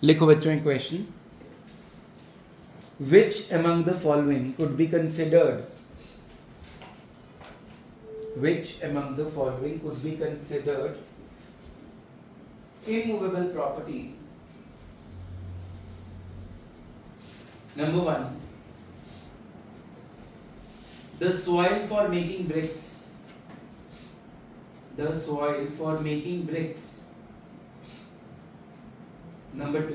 लिखो बच्चों एक question. Which among the following could be considered? Which among the following could be considered immovable property? Number 1, the soil for making bricks. The soil for making bricks. Number 2,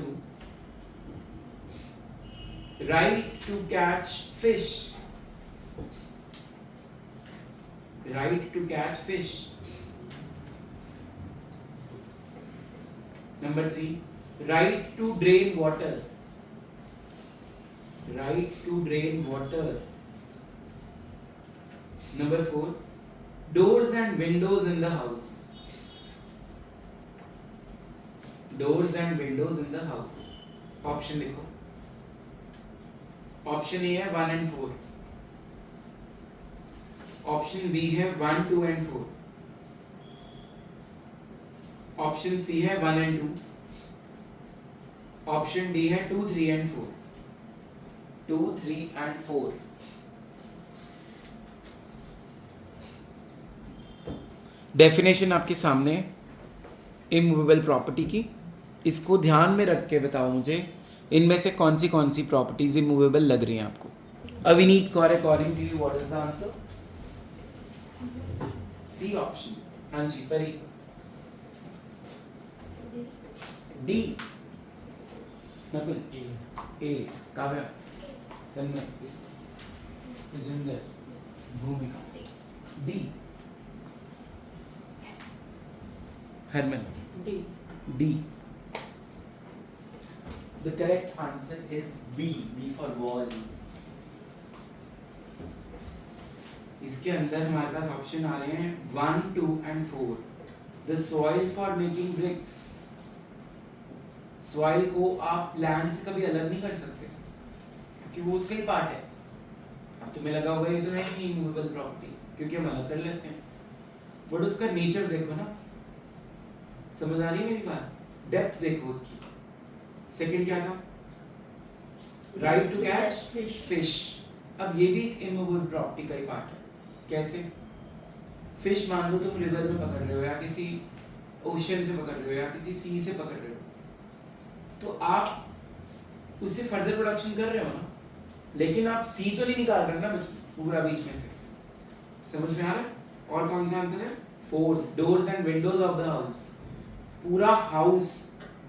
right to catch fish. Right to catch fish. Number 3, right to drain water. Right to drain water. Number 4, doors and windows in the house. Doors and windows in the house. Option लिखो. Option A है 1 and 4. Option B है 1, 2 and 4. Option C है 1 and 2. Option D है 2, 3 and 4. 2, 3 and 4. Definition आपके सामने immovable property की. इसको ध्यान में रख के बताओ मुझे इनमें से कौन सी प्रॉपर्टीज इमूवेबल लग रही हैं आपको. Avneet Kaur, according to you what is the answer? C option. हाँ जी Pari. D. Nakul A. Kavya, Tanmay, Vijendra, Bhumika. D. Harman. D. The correct answer is B. B for wall. इसके अंदर हमारे पास ऑप्शन आ रहे हैं 1, 2 and 4. The soil for making bricks. Soil को आप लैंड से कभी अलग नहीं कर सकते क्योंकि वो उसका ही पार्ट है. अब तुम्हें लगा होगा ये तो है नहीं इमूवेबल प्रॉपर्टी क्योंकि हम अलग कर लेते हैं. बट उसका नेचर देखो ना. समझ आ रही है मेरी बात? डेप्थ देखो उसकी. सेकंड क्या था? Right to catch fish. अब ये भी एक इमूवेबल प्रॉपर्टी का ही पार्ट है. कैसे? फिश मान लो तुम रिवर में पकड़ रहे हो या किसी ओशन से पकड़ रहे हो या किसी सी से पकड़ रहे हो तो आप उससे फर्दर प्रोडक्शन कर रहे हो ना, लेकिन आप सी तो नहीं निकाल रहे ना पूरा बीच में से. समझ में आ रहा है? और कौन सा आंसर है? 4. Doors and Windows of the house. पूरा हाउस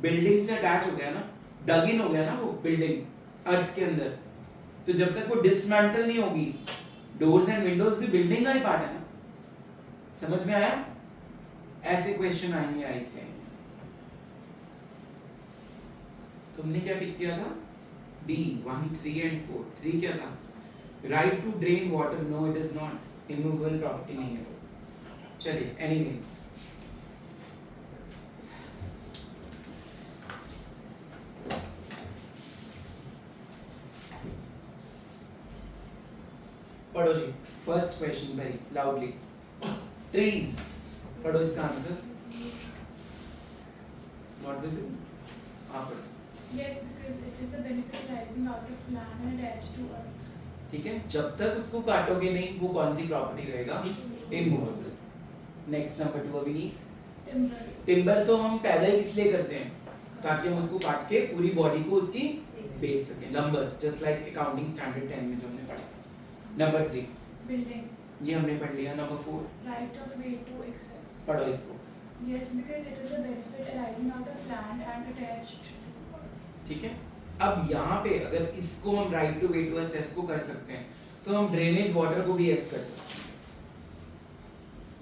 बिल्डिंग से अटैच हो गया ना, डग इन हो गया ना वो बिल्डिंग अर्थ के अंदर. तो जब तक वो डिसमेंटल नहीं होगी, डोर्स एंड विंडोज भी बिल्डिंग का ही पार्ट है ना. समझ में आया? ऐसे क्वेश्चन आएंगे आई से. तुमने क्या टिक किया था? डी. 1, 3 and 4. 3 क्या था? Right to drain water. No it is not. Immovable property नहीं है वो. चलिए एनीवेज. पढ़ो जी. First question very loudly. Trees. पढ़ो इसका आंसर. Not this. आप पढ़ो. Yes, because it is a benefit arising out of land and attached to earth. ठीक है. जब तक उसको काटोगे नहीं वो कौन सी प्रॉपर्टी रहेगा? इमूवेबल. नेक्स्ट नंबर 2 अभी नहीं. Timber. टिम्बर तो हम पैदा ही इसलिए करते हैं ताकि हम उसको काट के पूरी बॉडी को उसकी बेच सकें. Lumbar. Just like accounting standard 10 में जो हमने पढ़ा. Number 3 Building. ये हमने पढ़ लिया. Number 4 Right of way to access. पढ़ो इसको. Yes, because it is a benefit arising out of land and attached to. ठीक है. अब यहाँ पे अगर इसको हम right to way to access को कर सकते हैं तो हम ड्रेनेज वाटर को भी एस कर सकते हैं.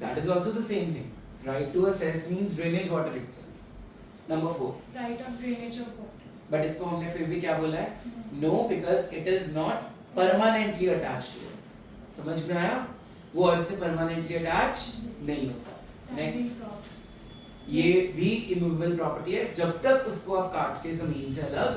That is also the same thing. Right to access means drainage water itself. Number 4 Right of drainage of water. But इसको हमने फिर भी क्या बोला है? No, because it is not permanently attached to it. समझ में आया? वो अर्थ से परमानेंटली अटैच नहीं होता. Standing next. crops. ये भी इमूवेबल प्रॉपर्टी है जब तक उसको आप काट के जमीन से अलग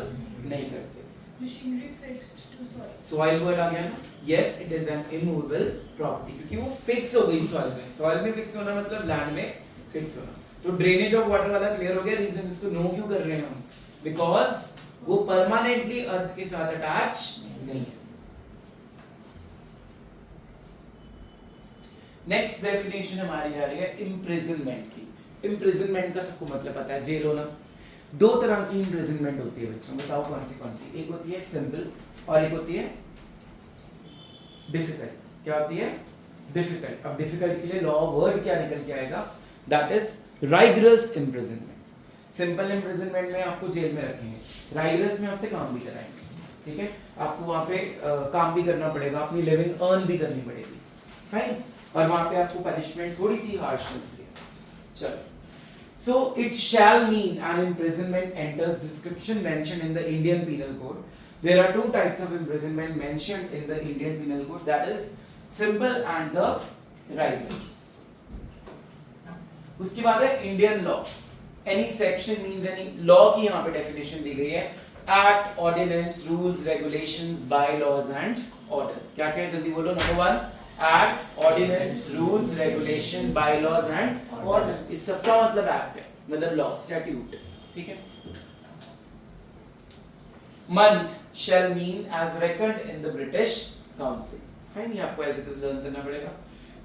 नहीं करते. Machinery fixed to soil. Soil word आ गया ना. Yes, it is an immovable property क्योंकि वो फिक्स हो गई सॉइल में. सॉइल में फिक्स होना मतलब लैंड में फिक्स होना. तो ड्रेनेज ऑफ वाटर वाला क्लियर हो गया. रीजन उसको नो क्यों कर रहे हैं हम? बिकॉज वो परमानेंटली अर्थ के साथ अटैच नहीं है। नेक्स्ट डेफिनेशन हमारी आ रही है इम्प्रिजनमेंट की। इम्प्रिजनमेंट का सबको मतलब पता है, जेल होना। दो तरह की इम्प्रिजनमेंट होती है बच्चों, बताओ कौन सी? एक होती है सिंपल और एक होती है डिफिकल्ट। क्या होती है? डिफिकल्ट। अब डिफिकल्ट के लिए लॉ वर्ड क्या निकल के आएगा? That is राइगरस imprisonment. Simple imprisonment में आपको जेल में रखेंगे, राइगरस में आपसे काम भी कराएंगे, ठीक है? आपको वहां पे काम भी करना पड़ेगा, अपनी लिविंग अर्न भी करनी पड़ेगी, फाइन। और वहां पे आपको पनिशमेंट थोड़ी सी हार्श मिलती है। चलो, so it shall mean an imprisonment enters description mentioned in the Indian Penal Code. There are two types of imprisonment mentioned in the Indian Penal Code, that is simple and the rigorous. उसके बाद है Indian law. Any section means any law की यहाँ पे definition दी गई है, act, ordinance, rules, regulations, bylaws and order. क्या क्या है जल्दी बोलो? Number 1 act, ordinance, rules, regulation, bylaws and order. इस सबका मतलब एक्ट है, मतलब लॉ, स्टैट्यूट, ठीक है? Month shall mean as reckoned in the British Council, है नहीं? आपको एज इट इज लर्न करना पड़ेगा।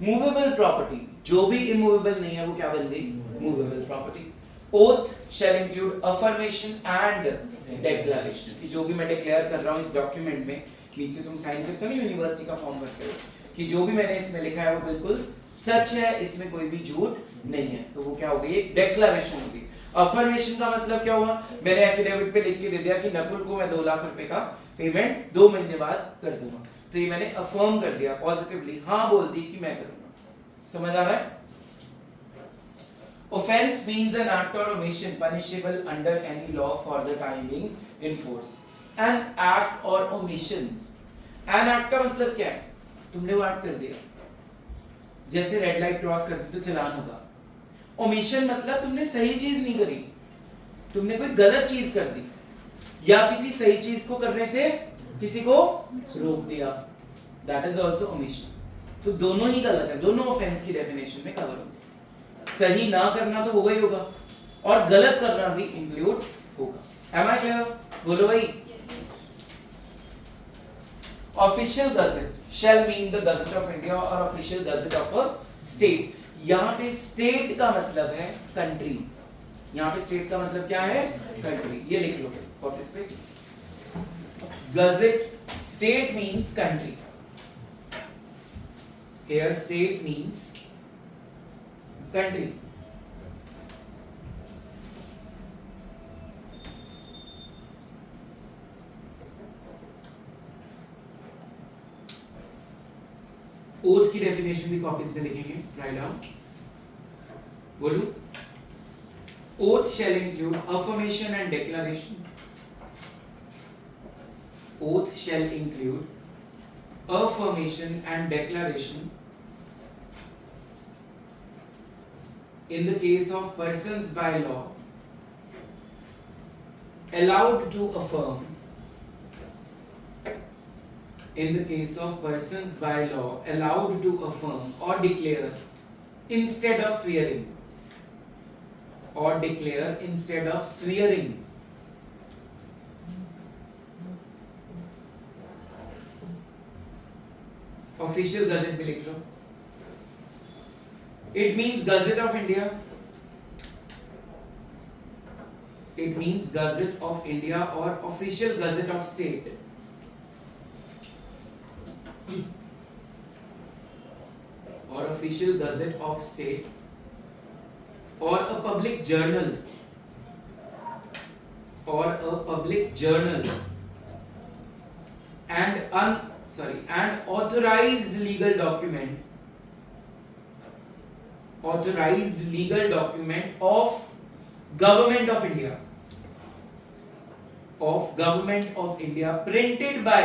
मूवेबल प्रॉपर्टी, जो भी इमूवेबल नहीं है वो क्या बन गई? Movable property. Oath shall include affirmation and declaration, कि जो भी मैं डिक्लेयर कर रहा हूँ इस डॉक्यूमेंट में, नीचे तुम साइन करते हो ना यूनिवर्सिटी का फॉर्म भरते हो, कि जो भी मैंने इसमें लिखा है वो बिल्कुल सच है, इसमें कोई भी झूठ नहीं है, तो वो क्या हो गई? डिक्लेरेशन हो गई। अफर्मेशन का मतलब क्या हुआ? मैंने एफिडेविट पे लिख के दे दिया कि नकुल को मैं 2 लाख रुपए का पेमेंट 2 महीने बाद कर दूंगा, तो ये मैंने अफर्म कर दिया पॉजिटिवली, हाँ बोल दी कि मैं करूंगा। समझ आ रहा है? Offense means an act or omission punishable under any law for the time being in force. An act or omission, an act का मतलब क्या है? तुमने वो एक्ट कर दिया, जैसे रेड लाइट क्रॉस कर दी तो चालान होगा। ओमिशन मतलब तुमने सही चीज नहीं करी, तुमने कोई गलत चीज कर दी, या किसी सही चीज को करने से किसी को रोक दिया, दैट इज ऑल्सो ओमिशन। तो दोनों ही गलत है, दोनों ऑफेंस की डेफिनेशन में कवर होंगे। सही ना करना तो होगा ही होगा, और गलत करना भी इंक्लूड होगा। Am I clear? बोलो भाई। Official gazette shall mean the Gazette of India or official gazette of a state. यहाँ पे स्टेट का मतलब है कंट्री, यहाँ पे स्टेट का मतलब क्या है? कंट्री। ये लिख लो ऑफिस पे, gazette, state means country, here state means country. Oath की डेफिनेशन भी कॉपीज में लिखेंगे, राइट डाउन। बोलो, oath shall include affirmation and declaration. Oath shall include affirmation and declaration in the case of persons by law allowed to affirm, in the case of persons by law allowed to affirm or declare instead of swearing, or declare instead of swearing, official gazette में लिख लो। It means Gazette of India. It means Gazette of India or official Gazette of state. Or official Gazette of state, or a public journal, or a public journal, and and authorized legal document, authorized legal document of Government of India, of Government of India, printed by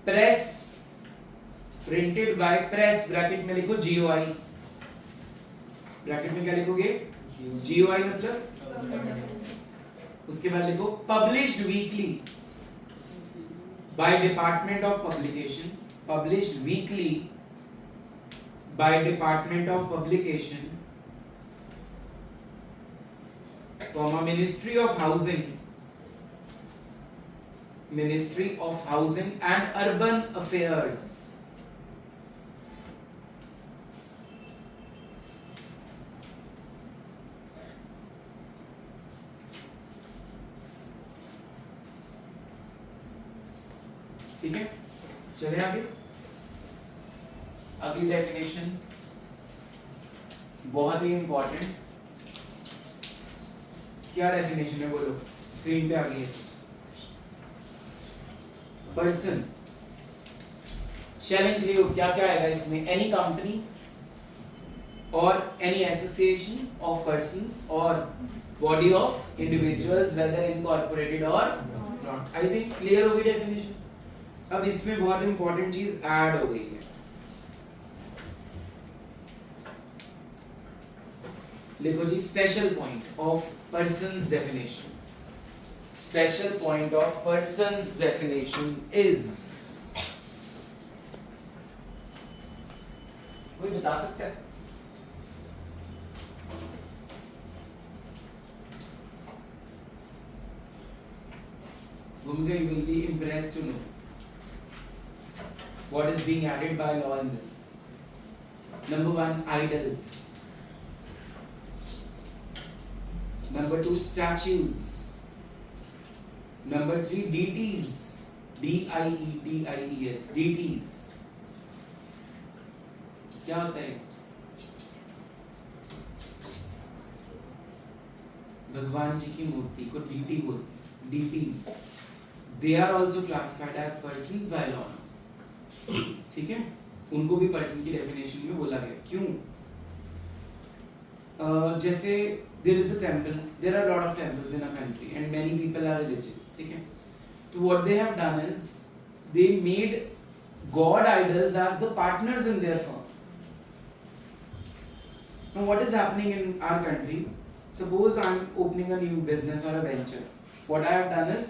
press, printed by press, bracket में लिखो GOI, bracket में क्या लिखोगे? GOI मतलब, उसके बाद लिखो published weekly by Department of Publication, published weekly by Department of Publication, Ministry of Housing and Urban Affairs. ठीक है, चले आगे। अगली डेफिनेशन बहुत ही इंपॉर्टेंट। क्या डेफिनेशन है बोलो, स्क्रीन पे आ गई है। पर्सन शैल इंक्लूड, क्या क्या आएगा इसमें, एनी कंपनी और एनी एसोसिएशन ऑफ पर्संस और body of individuals weather incorporated और नॉट। आई थिंक क्लियर हो गई डेफिनेशन। अब इसमें बहुत इंपॉर्टेंट चीज ऐड हो गई है। लिखो जी, special point of persons definition. Special point of persons definition is, कोई बता सकता है? Bhumika, you will be impressed to know what is being added by law in this. Number 1, idols. Number 2, statues. Number 3, deities. D-I-E-T-I-E-S. Deities. क्या होता है? भगवान जी की मूर्ति को डीटी बोलते हैं, deities. They are also classified as persons by law. ठीक है, उनको भी पर्सन की डेफिनेशन में बोला गया। क्यों? जैसे there is a temple, there are a lot of temples in a country and many people are religious, ठीक है? तो what they have done is they made god idols as the partners in their firm. Now what is happening in our country? Suppose I am opening a new business or a venture. What I have done is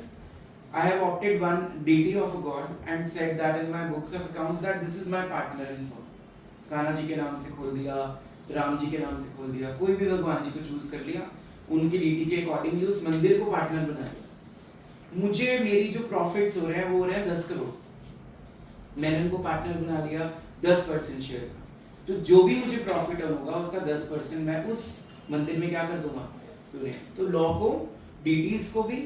I have opted one deity of a god and said that in my books of accounts that this is my partner in firm. Kanha ji के नाम से खोल दिया, राम जी के नाम से खोल दिया, कोई भी भगवान जी को चूज कर लिया, उनकी डीटी के अकॉर्डिंगली उस मंदिर को पार्टनर बना लिया। मुझे मेरी जो प्रॉफिट्स हो रहे हैं वो हो रहे हैं 10 करोड़, मैंने उनको पार्टनर बना लिया 10% शेयर का, तो जो भी मुझे प्रॉफिट होगा उसका 10% मैं उस मंदिर में क्या कर दूंगा, तो लॉ को डीटीज को भी,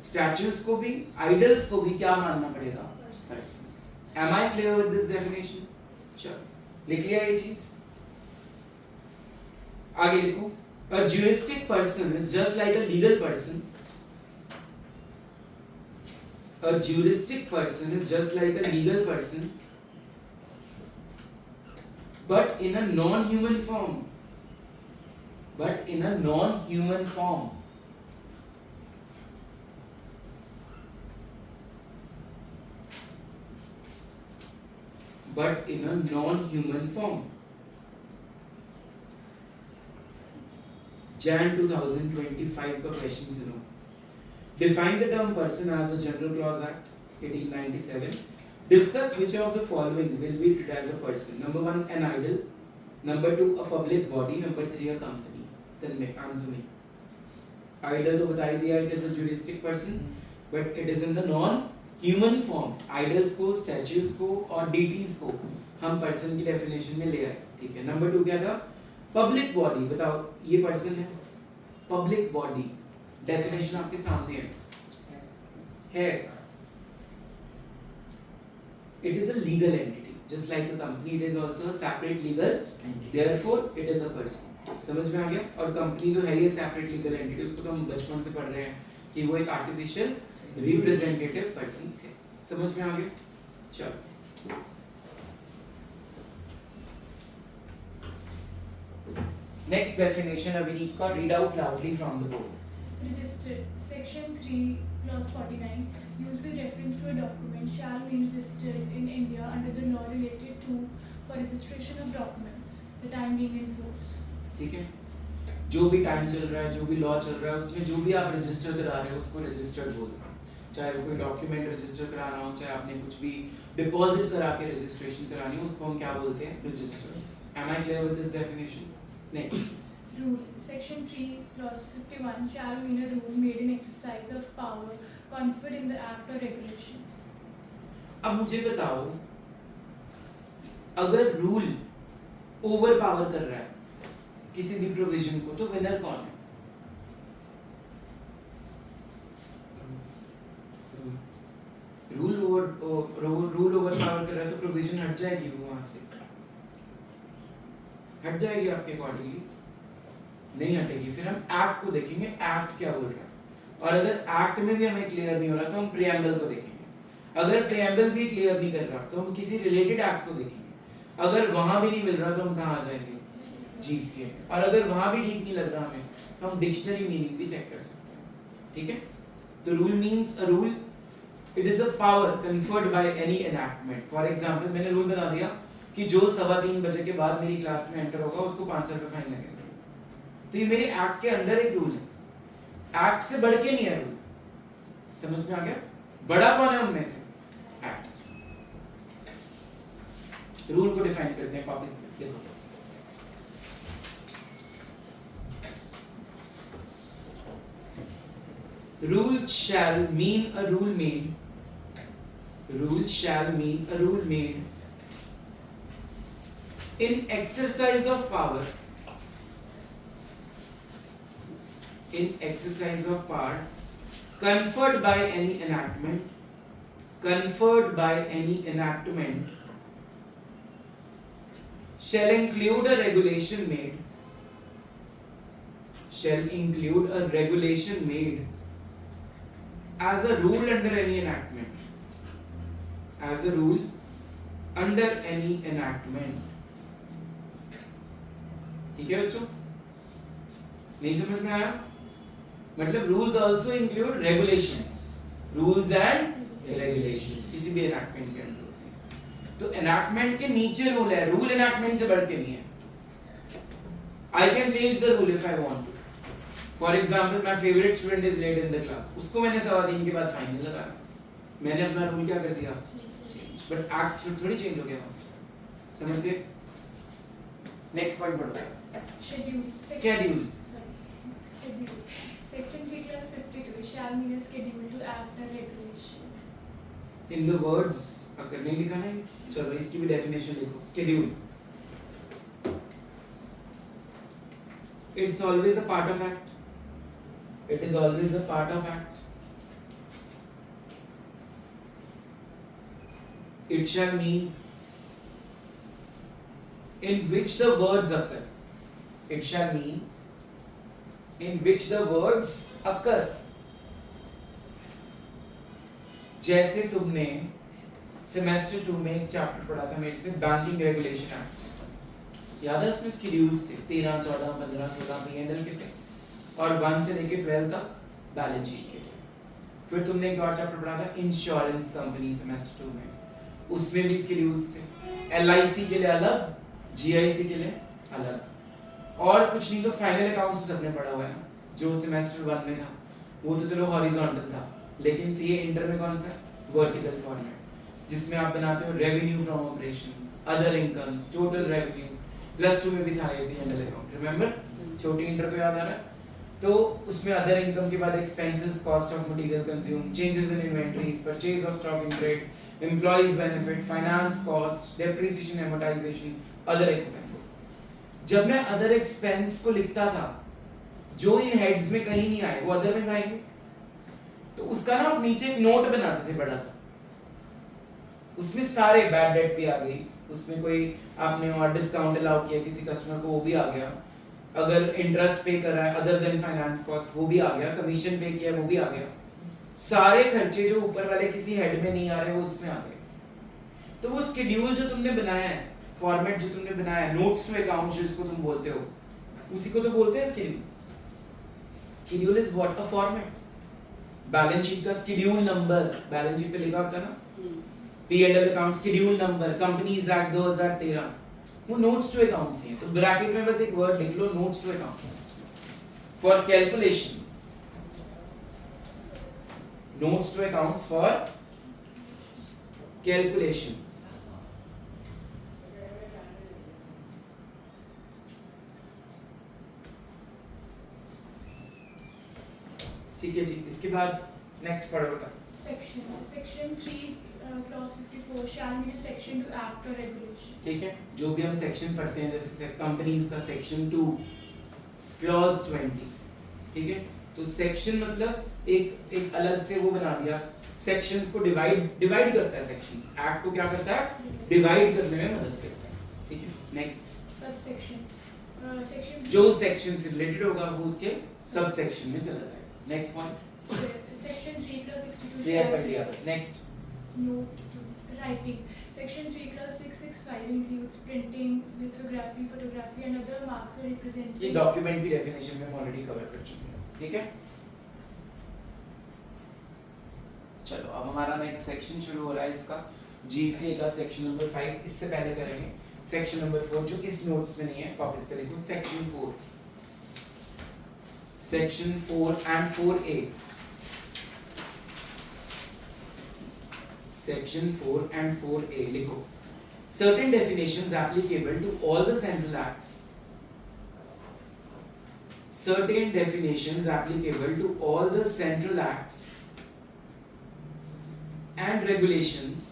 स्टैच्यूज को भी, आइडल्स को भी क्या मानना पड़ेगा, person. Am I clear with this definition? चलो लिख लिया ये चीज, आगे लिखो। A juristic person is just like a legal person. A juristic person is just like a legal person, but in a non-human form. But in a non-human form. But in a non-human form. Jan 2025 का question सुनो। Define the term person as a General Clause Act 1897. Discuss which of the following will be treated as a person. Number 1, an idol. Number 2, a public body. Number 3, a company. Then make answer me. Idol तो बता ही दिया, it is a juristic person, but it is in the non-human form. Idols को, statues को और deities को हम person की definition में ले आए, ठीक है। Number 2 क्या था? Public body. बताओ ये पर्सन है, पब्लिक बॉडी, डेफिनेशन आपके सामने है। It is a legal entity, just like a company, it is also a separate legal, therefore it is a person. समझ में आ गया? और कंपनी तो है ही सेपरेट लीगल एंटिटी, उसको तो हम बचपन से पढ़ रहे हैं कि वो एक आर्टिफिशियल रिप्रेजेंटेटिव पर्सन है। समझ में आ गया? चलो next definition Avineet ka read out loudly from the board. Registered. Section 3, clause 49, used with reference to a document shall be registered in India under the law related to for registration of documents, the time being in force. ठीक है, जो भी time चल रहा है, जो भी law चल रहा है, उसमें जो भी आप रजिस्टर करा रहे हो उसको रजिस्टर्ड बोलते हैं। चाहे वो कोई डॉक्यूमेंट रजिस्टर कराना हो, चाहे आपने कुछ भी डिपॉजिट करा के रजिस्ट्रेशन करानी हो, उसको हम क्या बोलते हैं? Register. Am I clear with this definition? Next Rule. Section 3, Clause 51 shall mean a rule made in exercise of power conferred in the act or regulation. अब मुझे बताओ, अगर रूल ओवर पावर कर रहा है किसी भी प्रोविजन को, तो विनर कौन है? रूल ओवर पावर कर रहा है तो प्रोविजन हट जाएगी, वो वहां से हट जाएगी आपके अकॉर्डिंगली? नहीं हटेगी। फिर हम एक्ट को देखेंगे, एक्ट क्या बोल रहा है, और अगर एक्ट में भी हमें क्लियर नहीं हो रहा तो हम प्रिएम्बल को देखेंगे। अगर प्रिएम्बल भी क्लियर नहीं कर रहा तो हम किसी रिलेटेड एक्ट को देखेंगे। अगर वहां भी नहीं मिल रहा तो हम कहाँ आ जाएंगे? जीसीए। और अगर वहां भी ठीक नहीं लग रहा हमें तो हम डिक्शनरी मीनिंग भी चेक कर सकते हैं। ठीक है? तो rule means a rule, it is a power conferred by any enactment. For example मैंने रूल बना दिया कि जो 3:15 बजे के बाद मेरी क्लास में एंटर होगा उसको 500 रुपए फाइन लगेगा। तो ये मेरे एक्ट के अंडर एक रूल है, एक्ट से बढ़ के नहीं है रूल। समझ में आ गया? बड़ा कौन है उनमें से? एक्ट। रूल को डिफाइन करते हैं कॉपीज में, देखो। Rule shall mean a rule made. Rule shall mean a rule made in exercise of power. In exercise of power conferred by any enactment. Conferred by any enactment shall include a regulation made. Shall include a regulation made as a rule under any enactment. As a rule under any enactment. ठीक है बच्चों? नहीं समझ में आया? मतलब rules also include regulations. Rules and regulations किसी भी enactment के अंदर होते हैं। तो enactment के नीचे रूल है, रूल enactment से बढ़ के नहीं है। I can change the rule if I want to. For example my favourite student is late in the class, उसको मैंने 3:15 के बाद फाइन नहीं लगाया, मैंने अपना रूल क्या कर दिया? बट एक्ट थोड़ी चेंज हो गया। समझ गए? नेक्स्ट पॉइंट बढ़ता है। Schedule. Schedule. Schedule. Section 3 clause 52 shall mean a schedule to act or regulation. In the words अगर नहीं लिखा है, चलो इसकी भी डेफिनेशन लिखो। Schedule, it's always a part of act. It is always a part of act. It shall mean in which the words occur. It shall mean in which the words occur. जैसे तुमने semester 2 में एक chapter पढ़ा था मेरे से, banking regulation act. याद है? उसमें शेड्यूल्स थे 13, 14, 15, 16 P&L के थे, और 1 से लेके 12 तक बैलेंस शीट के थे। फिर तुमने एक और चैप्टर पढ़ा था इंश्योरेंस कंपनी सेमेस्टर 2 में, उसमें भी शेड्यूल्स थे। LIC के लिए अलग, GIC के लिए अलग। और कुछ नहीं तो फाइनल अकाउंट्स सबने पढ़ा हुआ है ना, जो सेमेस्टर 1 में था वो तो चलो हॉरिजॉन्टल था, लेकिन सीए इंटर में कौन सा? वर्टिकल फॉर्मेट, जिसमें आप बनाते हो revenue from operations, other incomes, total revenue. Plus 2 में भी था ये P&L अकाउंट, रिमेंबर? छोटी इंटर को याद आ रहा है? तो उसमें अदर इनकम के बाद expenses, cost of material consume, changes in inventories, purchase of stock in trade, employees benefit, finance cost, depreciation, amortisation, other expense. जब मैं अदर एक्सपेंस को लिखता था जो इन हेड्स में कहीं नहीं आए वो अदर में जाएंगे, तो उसका ना आप नीचे एक नोट बनाते थे बड़ा सा, उसमें सारे बैड डेट भी आ गई, उसमें कोई आपने और डिस्काउंट अलाउ किया किसी कस्टमर को वो भी आ गया, अगर इंटरेस्ट पे कर रहा है अदर देन फाइनेंस कॉस्ट वो भी आ गया, कमीशन पे किया वो भी आ गया, सारे खर्चे जो ऊपर वाले किसी हेड में नहीं आ रहे वो उसमें आ गए। तो वो शेड्यूल जो तुमने बनाया है, फॉर्मेट जो तुमने बनाया है, नोट्स टू अकाउंट्स जिसको तुम बोलते हो, उसी को तो बोलते हैं schedule. Schedule is what? A format. Balance sheet का शेड्यूल नंबर बैलेंस शीट पे लिखा होता है ना, P&L account schedule number, companies act 2013, वो नोट्स टू अकाउंट्स हैं। तो ब्रैकेट में बस एक वर्ड लिख लो, notes to accounts for calculations. notes to accounts for calculations. ठीक है जी, इसके बाद नेक्स्ट पढ़ो बेटा। Section 3, clause 54 shall be a section to act or regulation. ठीक है, जो भी हम सेक्शन पढ़ते हैं जैसे कंपनीज का सेक्शन 2 क्लॉज 20, ठीक है, तो सेक्शन मतलब एक अलग से वो बना दिया, सेक्शंस को डिवाइड करता है सेक्शन, एक्ट को क्या करता है, डिवाइड करने में मदद करता है, ठीक है। नेक्स्ट Subsection section जो सेक्शन से रिलेटेड होगा वो उसके सब सेक्शन में चला जाएगा। Next point, Section 3 clause 62 share कर लिया बस। Next note writing. Section 3 clause 665 includes printing, lithography, photography and other marks or ये representing. डॉक्यूमेंट की डेफिनेशन में हम ऑलरेडी कवर कर चुके हैं, ठीक है। चलो अब हमारा नेक्स्ट सेक्शन शुरू हो रहा है इसका, जीसीए का सेक्शन नंबर 5। इससे पहले करेंगे सेक्शन नंबर 4 जो इस नोट्स में नहीं है, कॉपीज पे लिखो section 4, section 4 and 4A, section 4 and 4A लिखो। certain definitions applicable to all the central acts, certain definitions applicable to all the central acts and regulations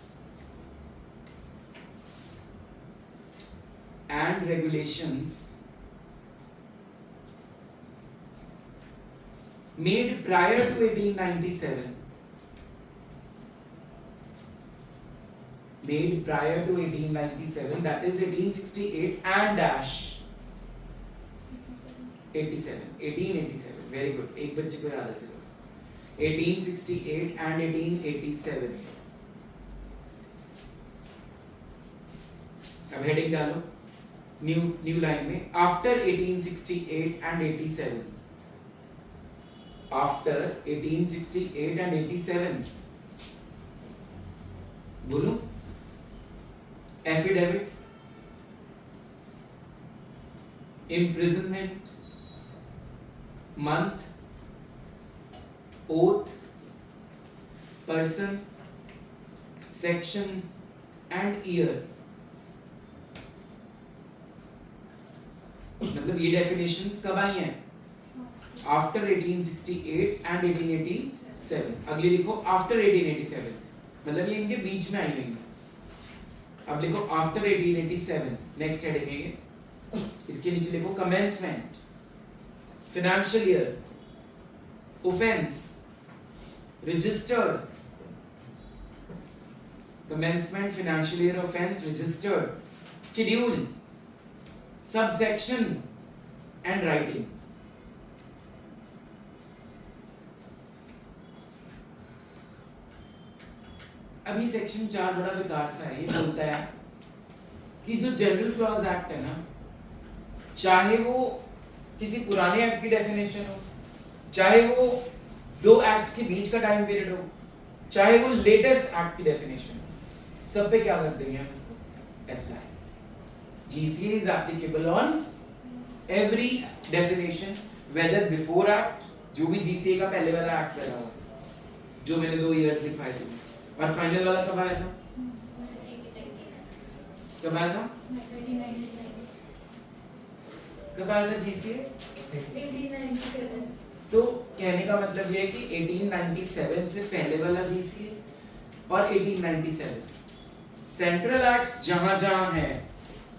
made prior to 1897, made prior to 1897, that is 1868 and dash 1887, very good, एक बच्चे को याद है सिर्फ 1868 and 1887। अब heading डालो new line में, after 1868 and 87, after 1868 and 87 बोलो, affidavit, imprisonment, month, oath, person, section and year। मतलब ये डेफिनेशंस कब आई हैं? After 1868 and 1887। अगली लिखो आफ्टर 1887, मतलब ये इनके बीच में आई हुई है। अब लिखो आफ्टर 1887, नेक्स्ट हेडिंग है ये, इसके नीचे लिखो commencement, financial year, offence, registered, commencement, financial year, offence, registered, schedule, subsection and writing. अभी सेक्शन 4 बड़ा बेकार सा है, ये बोलता है कि जो जनरल क्लॉज एक्ट है ना, चाहे वो किसी पुराने एक्ट की डेफिनेशन हो, चाहे वो दो एक्ट्स के बीच का टाइम पीरियड हो, चाहे वो लेटेस्ट एक्ट की डेफिनेशन हो, सब पे क्या कर देंगे हम इसको apply. GCA is applicable on every definition whether before act, जो भी GCA का पहले वाला एक्ट लगा हुआ, जो मैंने 2 इयर्स लिखवाए थे, और फाइनल वाला कब आया था? कब आया था? कब आया था GCA? 1897। तो कहने का मतलब ये है कि 1897 से पहले वाला GCA और 1897 सेंट्रल एक्ट्स जहां जहां हैं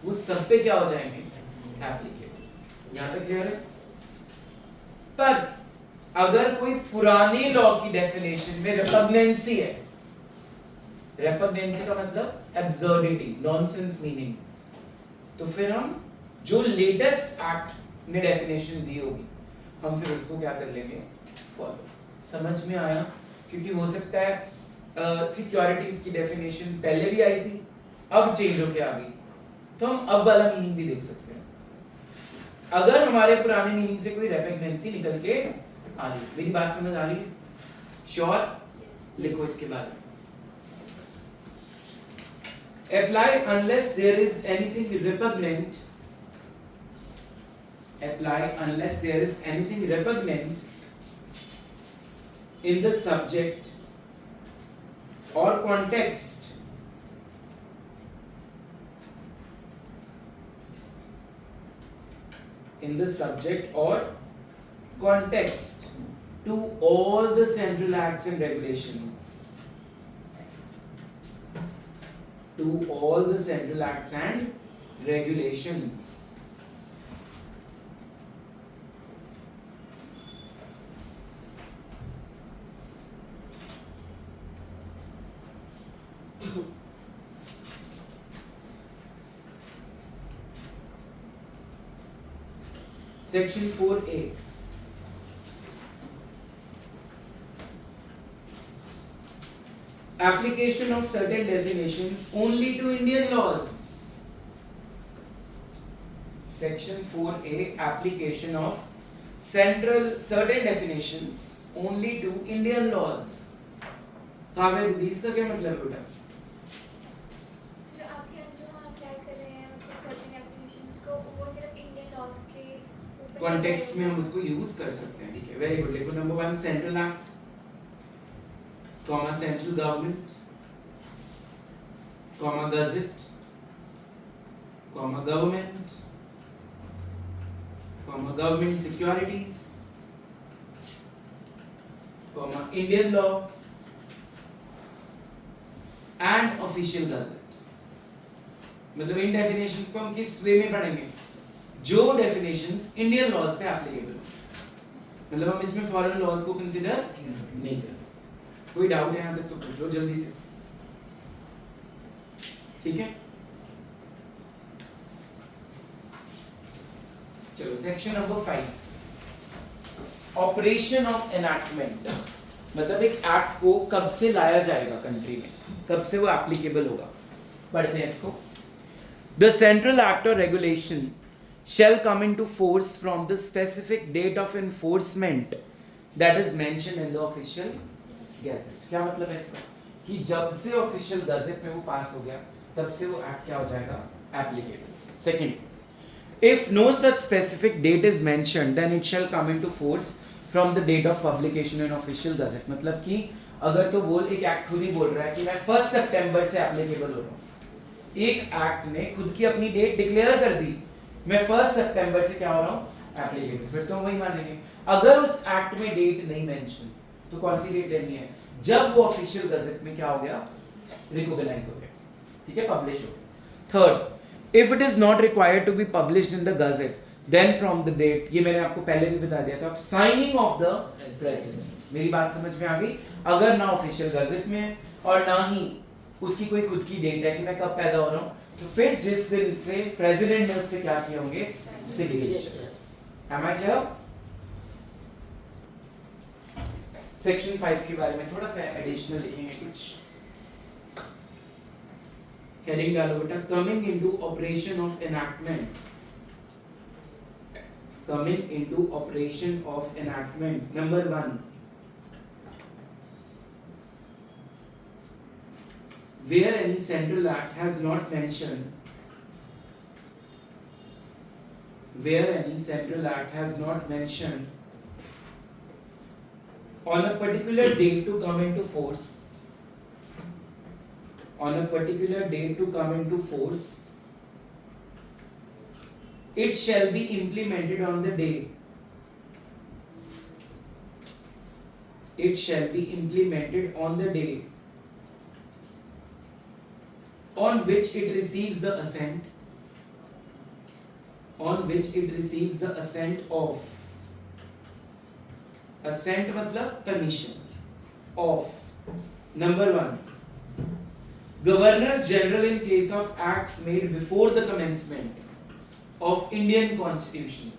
वो सब पे क्या हो जाएंगे? एप्लीकेबल्स। यहां तक क्लियर है? पर अगर कोई पुराने लॉ की डेफिनेशन में रिपग्नेंसी है, रिपग्नेंसी का मतलब एब्सर्डिटी, नॉनसेंस मीनिंग, तो फिर हम जो लेटेस्ट एक्ट ने डेफिनेशन दी होगी हम फिर उसको क्या कर लेंगे? फॉलो। समझ में आया? क्योंकि हो सकता है सिक्योरिटीज की डेफिनेशन पहले भी आई थी, अब चेंज होके आ गई, तो हम अब वाला मीनिंग भी देख सकते हैं उसका, अगर हमारे पुराने मीनिंग से कोई रेपेग्नेंसी निकल के आ रही। मेरी बात समझ आ रही है? श्योर? लिखो इसके बारे में, apply unless there is anything repugnant, apply unless there is anything repugnant in the subject और context in the subject or context to all the central acts and regulations, to all the central acts and regulations. Section 4A. Application of certain definitions only to Indian laws. Section 4A. Application of certain definitions only to Indian laws. काव्य दीदी इसका क्या मतलब है बेटा? जो हम apply कर रहे हैं मतलब certain definitions को वो सिर्फ इंडियन लॉज के ऊपर कॉन्टेक्स्ट में हम उसको यूज कर सकते हैं. ठीक है, वेरी गुड. लिखो number 1 central act, comma central government, comma gazette, comma government, comma government securities, comma Indian law and official gazette. मतलब इन डेफिनेशंस को हम किस वे में पढ़ेंगे? जो डेफिनेशंस इंडियन लॉज पे एप्लीकेबल हो. मतलब हम इसमें फॉरेन लॉज को कंसीडर नहीं करें. कोई डाउट है यहां तक तो पूछ लो जल्दी से. ठीक है, चलो section number 5, operation of enactment. मतलब एक एक्ट को कब से लाया जाएगा कंट्री में, कब से वो एप्लीकेबल होगा. पढ़ते हैं इसको. द सेंट्रल एक्ट और regulation shall come into force from the specific date of enforcement that is mentioned in the official gazette. क्या मतलब है इसका? कि जब से ऑफिशियल गazette में वो पास हो गया तब से वो एक्ट क्या हो जाएगा? Applicable. Second, if no such specific date is mentioned then it shall come into force from the date of publication in official gazette. मतलब कि अगर तो बोल एक एक्ट खुद ही बोल रहा है कि मैं 1 सितंबर से एप्लीकेबल हो रहा हूँ. एक एक्ट ने खुद की अपनी डेट डिक्लेयर कर दी, मैं 1 सितंबर से क्या हो रहा हूं? एप्लीकेबल. फिर तो हम वही मानेंगे. अगर उस एक्ट में डेट नहीं मेंशन तो कौन सी डेट लेनी है? जब वो ऑफिशियल गजेट में क्या हो गया? रिकॉग्नाइज हो गया. ठीक है, पब्लिश हो गया. Third, if it is not required to be published in the gazette then from the date, ये मैंने आपको पहले भी बता दिया था, साइनिंग ऑफ द प्रेसिडेंट. मेरी बात समझ में आ गई? अगर ना ऑफिशियल गजेट में है और ना ही उसकी कोई खुद की डेट है कि मैं कब पैदा हो रहा हूं, तो फिर जिस दिन से प्रेसिडेंट ने उस पे क्या किए होंगे? Signatures. Am I clear? Section 5 के बारे में थोड़ा सा एडिशनल लिखेंगे कुछ. हेडिंग डालो बेटा, coming into operation of enactment. Coming into operation of enactment. Number 1, where any central act has not mentioned, where any central act has not mentioned on a particular date to come into force, on a particular date to come into force, it shall be implemented on the day, it shall be implemented on the day on which it receives the assent, on which it receives the assent of, assent मतलब permission of. Number 1, Governor General in case of acts made before the commencement of Indian Constitution.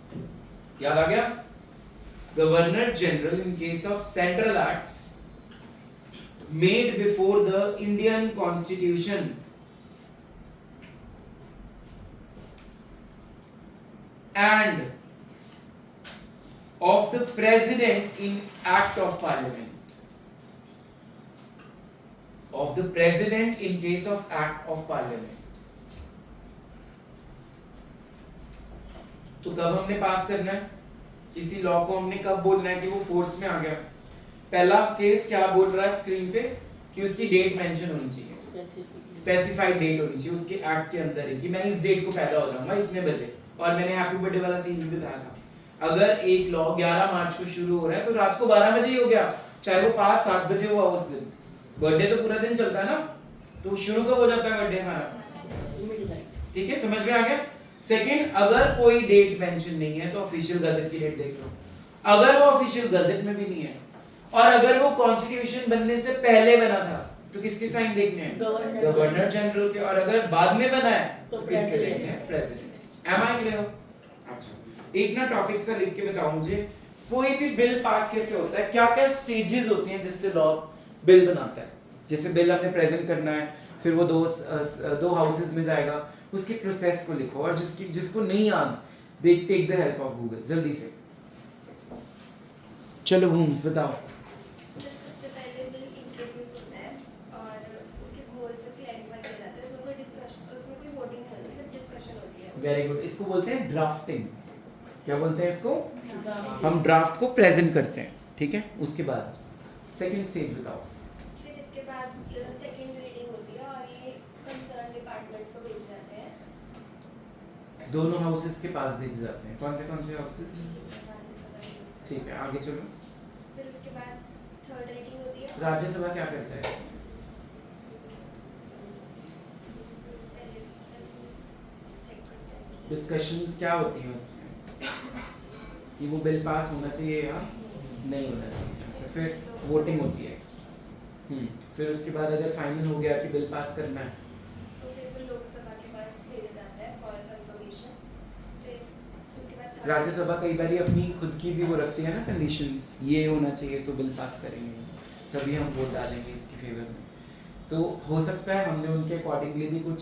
याद आ गया? Governor General in case of central acts made before the Indian Constitution and of the president in act of parliament, of the president in case of act of parliament. तो कब हमने पास करना है किसी law को? हमने कब बोलना है कि वो फोर्स में आ गया? पहला केस क्या बोल रहा है स्क्रीन पे? कि उसकी डेट मेंशन होनी चाहिए, स्पेसिफाइड डेट होनी चाहिए उसके एक्ट के अंदर ही कि मैं इस डेट को पैदा हो जाऊंगा इतने बजे। और मैंने हैप्पी बर्थडे वाला सीन भी बताया था, अगर एक लॉ 11 मार्च को शुरू हो रहा है तो रात को 12 बजे ही हो गया, चाहे वो 5-7 बजे हुआ उस दिन। बर्थडे तो पूरा दिन चलता है ना, तो शुरू कब हो जाता है बर्थडे हमारा? ठीक है, समझ में आ गया। सेकंड, अगर कोई डेट मेंशन नहीं है तो ऑफिशियल गजट की डेट देख लो। अगर वो ऑफिशियल गजट में भी नहीं है और अगर वो कॉन्स्टिट्यूशन बनने से पहले बना था तो किसके साइन देखने हैं? गवर्नर जनरल के। और अगर बाद में बना है तो किसके देखने हैं? प्रेसिडेंट। Am I clear? अच्छा, एक ना टॉपिक सा लिख के बताओ मुझे, कोई भी बिल पास कैसे होता है, क्या क्या स्टेजेस होती हैं जिससे लॉ बिल बनाता है। जैसे बिल हमने प्रेजेंट करना है, फिर वो दो हाउसेस में जाएगा, उसकी प्रोसेस को लिखो। और जिसको नहीं याद, they take the help of Google जल्दी से। चलो भूम्स बताओ। सबसे पहले बिल इंट्रोड्यूस होता है और उसके गोल्स को क्लैरिफाई किया जाता है, उसमें कोई डिस्कशन, उसमें कोई वोटिंग नहीं होती, सिर्फ डिस्कशन होती है। वेरी गुड, इसको बोलते हैं ड्राफ्टिंग। क्या बोलते हैं इसको? हम ड्राफ्ट को प्रेजेंट करते हैं, ठीक है। उसके बाद सेकंड स्टेज बताओ। फिर इसके बाद सेकंड रीडिंग होती है और ये कंसर्न डिपार्टमेंट्स को भेजे जाते हैं, दोनों हाउसेस के पास भेजे जाते हैं। कौन से हाउसेस? राज्यसभा के लिए। ठीक है, आगे चलो। फिर उसके बाद थर्ड रीडिंग होती है। राज्यसभा क्या करता है इसमें? पहले चेक करते हैं कि डिस्कशंस क्या होती हैं उसमें कि वो बिल पास होना चाहिए या नहीं होना चाहिए। अच्छा, फिर वोटिंग होती है। फिर उसके बाद अगर फाइनल हो गया कि बिल पास करना है तो फिर वो लोकसभा के पास भेजा जाता है फॉर कंफर्मेशन। फिर उसके बाद राज्यसभा कई बार अपनी खुद की भी वो रखती है ना कंडीशंस, ये होना चाहिए तो बिल पास करेंगे, तभी हम वोट डालेंगे इसके फेवर में। तो हो सकता है हमने उनके अकॉर्डिंगली भी कुछ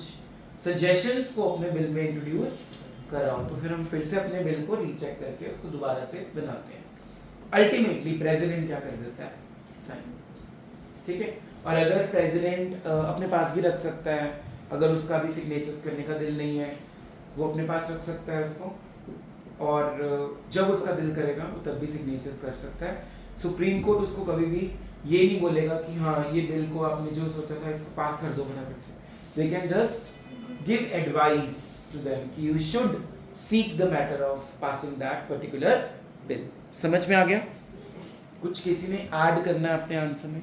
सजेशंस को अपने बिल में इंट्रोड्यूस कराओ, तो फिर हम फिर से अपने बिल को रीचेक करके उसको दोबारा से बनाते हैं। अल्टीमेटली प्रेसिडेंट क्या कर देता है? साइन। ठीक है। और अगर प्रेसिडेंट अपने पास भी रख सकता है, अगर उसका भी सिग्नेचर्स करने का दिल नहीं है वो अपने पास रख सकता है उसको, और जब उसका दिल करेगा वो तब भी सिग्नेचर्स कर सकता है। सुप्रीम कोर्ट उसको कभी भी ये नहीं बोलेगा कि हाँ ये बिल को आपने जो सोचा था इसको पास कर दो फटाफट से। They can just give advice to them कि you should seek the matter of passing that particular bill. समझ में आ गया? कुछ किसी ने ऐड करना है अपने आंसर में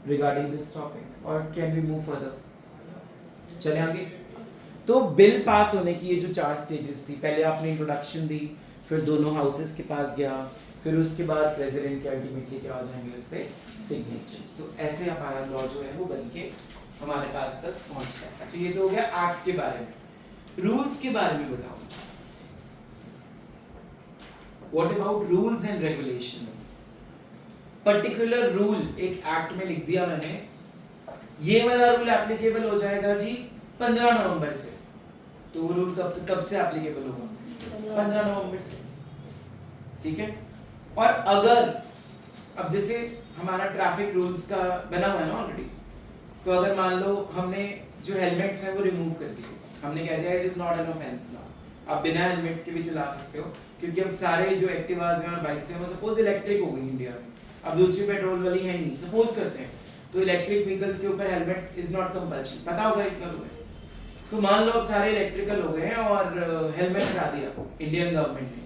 रिगार्डिंग दिस टॉपिक, और कैन वी मूव फर्दर? चले आगे। तो बिल पास होने की ये जो 4 स्टेजेस थी, पहले आपने इंट्रोडक्शन दी, फिर दोनों हाउसेस के पास गया, फिर उसके बाद प्रेसिडेंट के अल्टीमेटली क्या हो जाएंगे उस पे? सिग्नेचर्स। तो ऐसे हमारा लॉ जो है वो बन के हमारे पास तक पहुंचता है। अच्छा, ये तो हो गया एक्ट के बारे में। रूल्स के बारे में बताओ। What about rules and regulations? Particular rule एक एक्ट में लिख दिया मैंने, ये वाला रूल एप्लीकेबल हो जाएगा जी 15 नवंबर से। तो वो रूल कब से एप्लीकेबल होगा? 15 नवंबर से। ठीक है। और अगर अब जैसे हमारा ट्रैफिक रूल्स का बना हुआ है ना ऑलरेडी, तो अगर मान लो हमने जो हेलमेट्स हैं वो रिमूव कर दिए, हमने कह दिया it is not an offence now, आप बिना हेलमेट्स के भी चला सकते हो, क्योंकि अब सारे जो एक्टिवाज हैं और बाइक्स हैं वो सपोज इलेक्ट्रिक हो गई इंडिया में, अब दूसरी पेट्रोल वाली है ही नहीं, सपोज करते हैं, तो इलेक्ट्रिक व्हीकल्स के ऊपर हेलमेट इज नॉट कंपल्सरी, पता होगा इतना तुम्हें। तो मान लो अब सारे इलेक्ट्रिकल हो गए हैं और हेलमेट हटा दिया इंडियन गवर्नमेंट ने,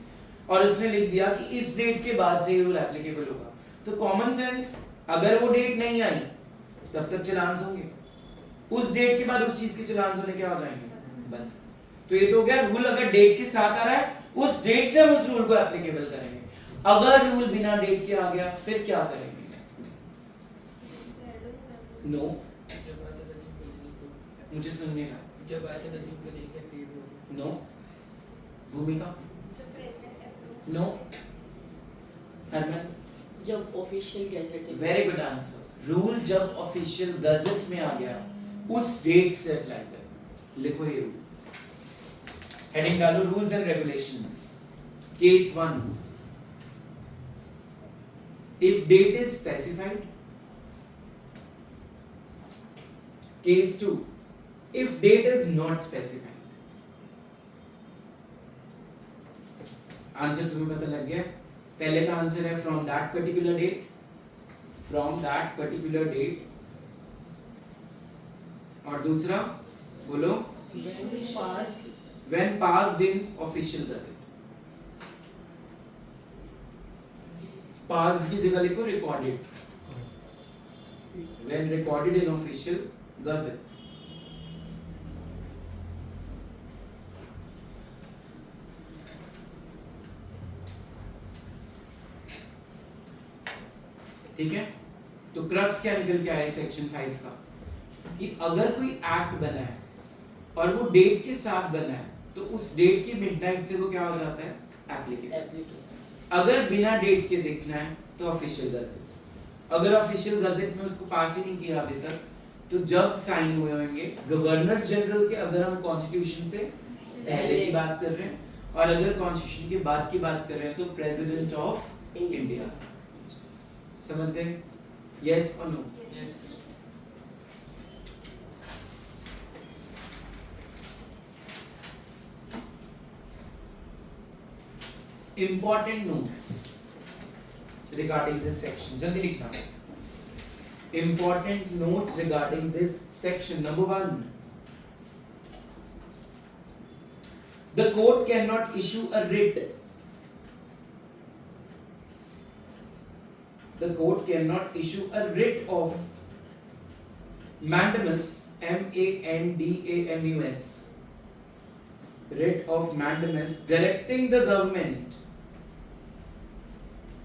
और उसने लिख दिया कि इस डेट के बाद से ये रूल एप्लीकेबल होगा। तो कॉमन सेंस, अगर वो डेट नहीं आई तब तक चलान होंगे, उस डेट के बाद उस चीज के चलान होने क्या हो जाएंगे? बंद। तो ये तो हो गया रूल, अगर डेट के साथ आ रहा है उस डेट से हम उस रूल को एप्लीकेबल करेंगे। अगर रूल बिना डेट के आ गया फिर क्या करेंगे? नो, मुझे सुनने ना। जब आए थे बेसिक में देखे थे नो, भूमिका जो प्रेसिडेंट अप्रूव नो, हरमन जब official gazette very good answer. Rule जब ऑफिशियल गजट में आ गया उस डेट से अप्लाई कर। लिखो ये रूल, हेडिंग डालो rules and regulations. Case 1, if date is specified. Case 2, if date is not specified. Answer तुम्हें पता लग गया? पहले का आंसर है from that particular date, from that particular date, और दूसरा बोलो when passed in official gazette. Passed की जगह लिखो recorded. When recorded in official gazette. ठीक है, तो क्रक्स क्या निकल के आया सेक्शन 5 का कि अगर कोई एक्ट बना है और वो डेट के साथ बना है तो उस डेट की मिडनाइट से वो क्या हो जाता है एप्लीकेबल. अगर बिना डेट के देखना है तो ऑफिशियल गजेट. अगर ऑफिशियल गजेट में उसको पास ही नहीं किया अभी तक तो जब साइन हुए होंगे गवर्नर जनरल के, अगर हम कॉन्स्टिट्यूशन से पहले की बात कर रहे हैं और अगर कॉन्स्टिट्यूशन के बाद की बात कर रहे हैं तो प्रेसिडेंट ऑफ इंडिया. समझ गए? यस और no? Important notes regarding this section. जल्दी लिखना. Important notes regarding this section. Number 1. The court cannot issue a writ. The court cannot issue a writ of mandamus, mandamus, writ of mandamus directing the government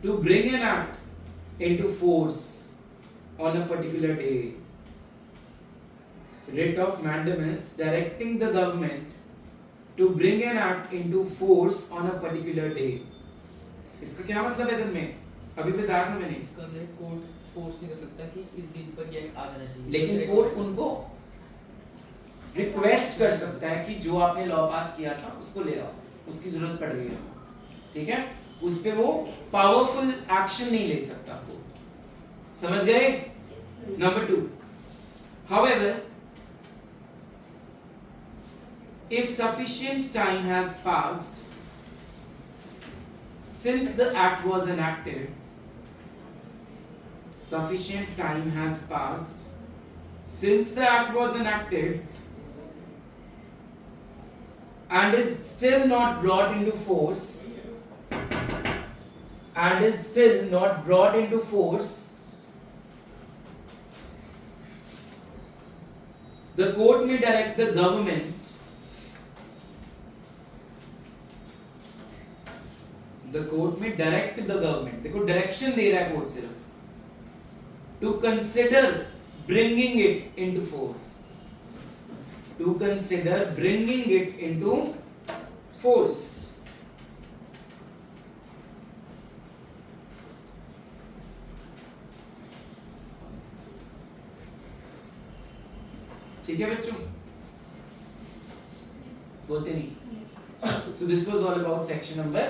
to bring an act into force on a particular day. Writ of mandamus directing the government to bring an act into force on a particular day. इसका क्या मतलब है दिन में? अभी बताया था मैंने. इसका अंदर कोर्ट फोर्स नहीं कर सकता कि इस दिन पर ये आ जाना चाहिए. लेकिन कोर्ट उनको रिक्वेस्ट कर सकता है कि जो आपने लॉ पास किया था उसको ले आओ, उसकी जरूरत पड़ रही है. ठीक है, उस पे वो पावरफुल एक्शन नहीं ले सकता कोर्ट. समझ गए? Number 2. However, if sufficient time has passed since the act was enacted, sufficient time has passed since the act was enacted and is still not brought into force, the court may direct the government देखो direction दे रहा है court सिर्फ, to consider bringing it into force. ठीक है बच्चों? बोलते नहीं. So this was all about section number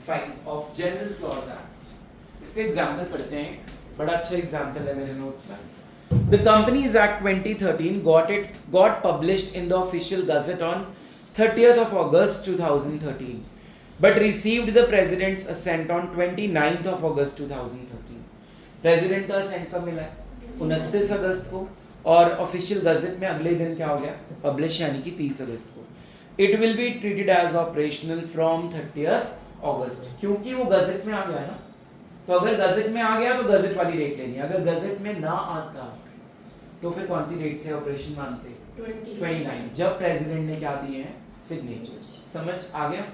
5 of General Clause Act. इसका एग्जाम्पल पढ़ते हैं. बड़ा अच्छा एग्जाम्पल है मेरे नोट्स में. The Companies Act 2013 got published in the official gazette on 30th of August 2013 but received the President's assent on 29th of August 2013. President का assent कब मिला है? 29 अगस्त को. और ऑफिशियल गजेट में अगले दिन क्या हो गया? पब्लिश, यानी कि 30 अगस्त को. It will be treated as operational from 30th August. क्योंकि वो गजेट में आ गया ना, तो अगर गजेट में आ गया तो गजेट वाली डेट लेनी है. अगर गजेट में ना आता तो फिर कौन सी डेट से ऑपरेशन मानते? 29, जब प्रेसिडेंट ने क्या दिए हैं? सिग्नेचर्स. समझ आ गया?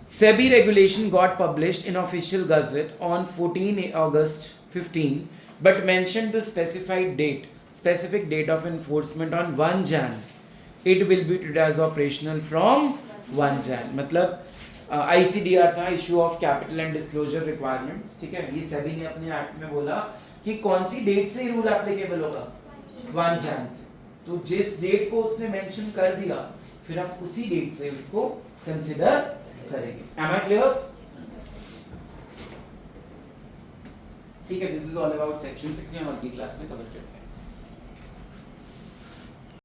SEBI regulation got published in official gazette on 14 August 15 but mentioned the specific date of enforcement on 1 Jan. It will be treated as operational from 1 Jan. मतलब ICDR था, issue of capital and disclosure requirements. ठीक है, ये सेबी ने अपने act में बोला कि कौन सी डेट से रूल एप्लीकेबल होगा? 1 जैन से. तो जिस डेट को उसने मेंशन कर दिया फिर हम उसी डेट से उसको कंसीडर करेंगे. Am I clear? ठीक है, this is all about section 6. हम अगली क्लास में कवर करते हैं.